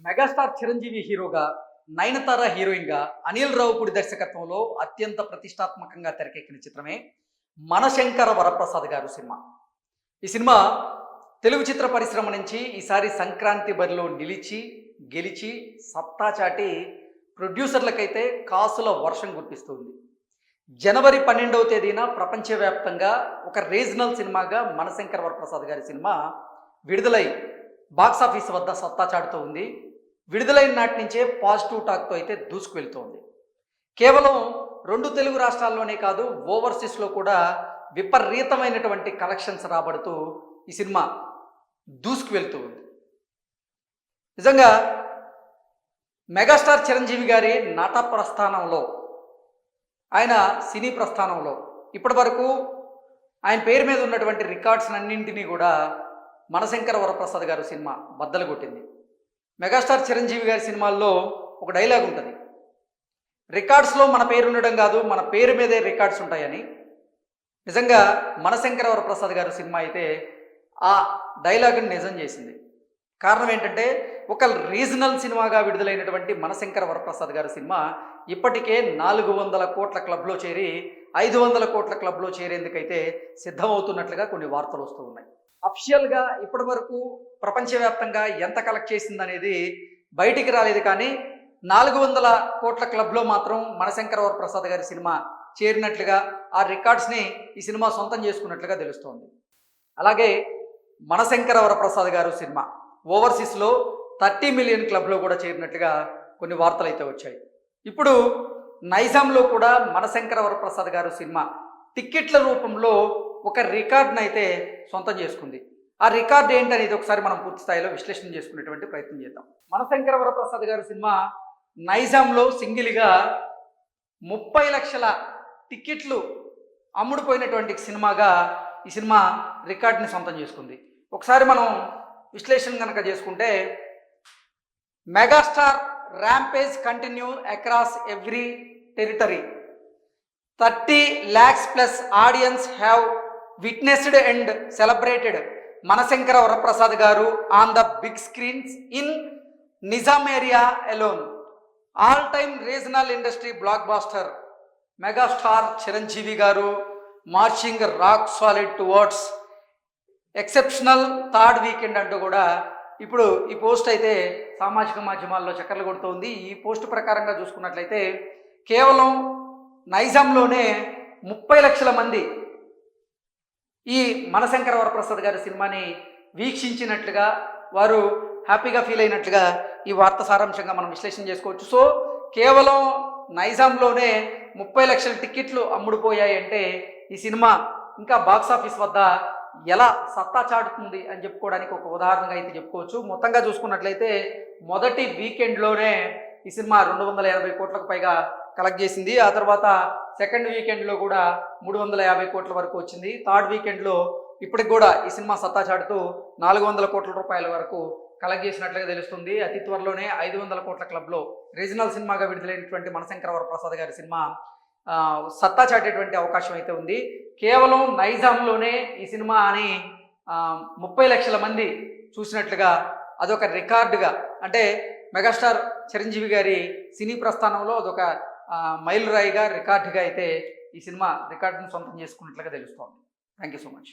Megastar Chiranjeevi హీరోగా, నయనతార హీరోయిన్గా, అనిల్ రావుపూడి దర్శకత్వంలో అత్యంత ప్రతిష్టాత్మకంగా తెరకెక్కిన చిత్రమే మనశంకర వరప్రసాద్ గారు సినిమా. ఈ సినిమా తెలుగు చిత్ర పరిశ్రమ నుంచి ఈసారి సంక్రాంతి బరిలో నిలిచి, గెలిచి, సత్తా చాటి ప్రొడ్యూసర్లకైతే కాసుల వర్షం కురిపిస్తుంది. జనవరి 12వ తేదీన ప్రపంచవ్యాప్తంగా ఒక రీజనల్ సినిమాగా మనశంకర వరప్రసాద్ గారి సినిమా విడుదలై బాక్సాఫీస్ వద్ద సత్తా చాటుతూ ఉంది. విడుదలైన నాటి నుంచే పాజిటివ్ టాక్తో అయితే దూసుకు వెళ్తోంది. కేవలం 2 తెలుగు రాష్ట్రాల్లోనే కాదు, ఓవర్సీస్లో కూడా విపరీతమైనటువంటి కలెక్షన్స్ రాబడుతూ ఈ సినిమా దూసుకు వెళ్తూ ఉంది. నిజంగా మెగాస్టార్ చిరంజీవి గారి నట ప్రస్థానంలో, ఆయన సినీ ప్రస్థానంలో ఇప్పటి వరకు ఆయన పేరు మీద ఉన్నటువంటి రికార్డ్స్ అన్నింటినీ కూడా మనశంకర వరప్రసాద్ గారు సినిమా బద్దలు కొట్టింది. మెగాస్టార్ చిరంజీవి గారి సినిమాల్లో ఒక డైలాగ్ ఉంటుంది, రికార్డ్స్లో మన పేరు ఉండడం కాదు, మన పేరు మీదే రికార్డ్స్ ఉంటాయని. నిజంగా మనశంకర వరప్రసాద్ గారు సినిమా అయితే ఆ డైలాగ్ని నిజం చేసింది. కారణం ఏంటంటే, ఒక రీజనల్ సినిమాగా విడుదలైనటువంటి మనశంకర వరప్రసాద్ గారి సినిమా ఇప్పటికే 400 కోట్ల క్లబ్లో చేరి 500 కోట్ల క్లబ్లో చేరేందుకైతే సిద్ధమవుతున్నట్లుగా కొన్ని వార్తలు వస్తూ ఉన్నాయి. అఫిషియల్గా ఇప్పటి వరకు ప్రపంచవ్యాప్తంగా ఎంత కలెక్ట్ చేసిందనేది బయటికి రాలేదు, కానీ 400 కోట్ల క్లబ్లో మాత్రం మనశంకర వరప్రసాద్ గారి సినిమా చేరినట్లుగా, ఆ రికార్డ్స్ని ఈ సినిమా సొంతం చేసుకున్నట్లుగా తెలుస్తోంది. అలాగే మనశంకర వరప్రసాద్ గారు సినిమా ఓవర్సీస్లో 30 మిలియన్ క్లబ్లో కూడా చేరినట్లుగా కొన్ని వార్తలు అయితే వచ్చాయి. ఇప్పుడు నైజాంలో కూడా మనశంకర వరప్రసాద్ గారు సినిమా టిక్కెట్ల రూపంలో ఒక రికార్డ్ని అయితే సొంతం చేసుకుంది. ఆ రికార్డ్ ఏంటనేది ఒకసారి మనం పూర్తి స్థాయిలో విశ్లేషణ చేసుకునేటువంటి ప్రయత్నం చేద్దాం. మనశంకర వరప్రసాద్ గారి సినిమా నైజాంలో సింగిల్గా 30 లక్షల టిక్కెట్లు అమ్ముడుపోయినటువంటి సినిమాగా ఈ సినిమా రికార్డ్ని సొంతం చేసుకుంది. ఒకసారి మనం విశ్లేషణ కనుక చేసుకుంటే, megastar rampage continue across every territory, 30 lakhs plus audience have witnessed and celebrated మనశంకర Varaprasad గారు on the big screens in Nizam area alone. All time regional industry black buster megastar Chiranjeevi గారు marching rock solid towards exceptional third weekend అంటూ కూడా ఇప్పుడు ఈ post అయితే సామాజిక మాధ్యమాల్లో చక్కర్లు కొడుతోంది. ఈ పోస్ట్ ప్రకారంగా చూసుకున్నట్లయితే కేవలం నైజాంలోనే 30 లక్షల మంది ఈ మనశంకర వరప్రసాద్ గారి సినిమాని వీక్షించినట్లుగా, వారు హ్యాపీగా ఫీల్ అయినట్లుగా ఈ వార్త సారాంశంగా మనం విశ్లేషణ చేసుకోవచ్చు. సో కేవలం నైజాంలోనే 30 లక్షల టిక్కెట్లు అమ్ముడుపోయాయి అంటే ఈ సినిమా ఇంకా బాక్సాఫీస్ వద్ద ఎలా సత్తా చాటుతుంది అని చెప్పుకోవడానికి ఒక ఉదాహరణగా అయితే చెప్పుకోవచ్చు. మొత్తంగా చూసుకున్నట్లయితే మొదటి వీకెండ్లోనే ఈ సినిమా 280 కోట్లకు పైగా కలెక్ట్ చేసింది. ఆ తర్వాత సెకండ్ వీకెండ్లో కూడా 350 కోట్ల వరకు వచ్చింది. థర్డ్ వీకెండ్లో ఇప్పటికి కూడా ఈ సినిమా సత్తా చాటుతూ 400 కోట్ల రూపాయల వరకు కలెక్ట్ చేసినట్లుగా తెలుస్తుంది. అతి త్వరలోనే 500 కోట్ల క్లబ్లో రీజనల్ సినిమాగా విడుదలైనటువంటి మనశంకర వరప్రసాద్ గారి సినిమా సత్తా చాటేటువంటి అవకాశం అయితే ఉంది. కేవలం నైజాంలోనే ఈ సినిమా అని 30 లక్షల మంది చూసినట్లుగా అదొక రికార్డుగా, అంటే మెగాస్టార్ చిరంజీవి గారి సినీ ప్రస్థానంలో అదొక మైలురాయిగా, రికార్డుగా అయితే ఈ సినిమా రికార్డును సొంతం చేసుకున్నట్లుగా తెలుస్తోంది. Thank you so much.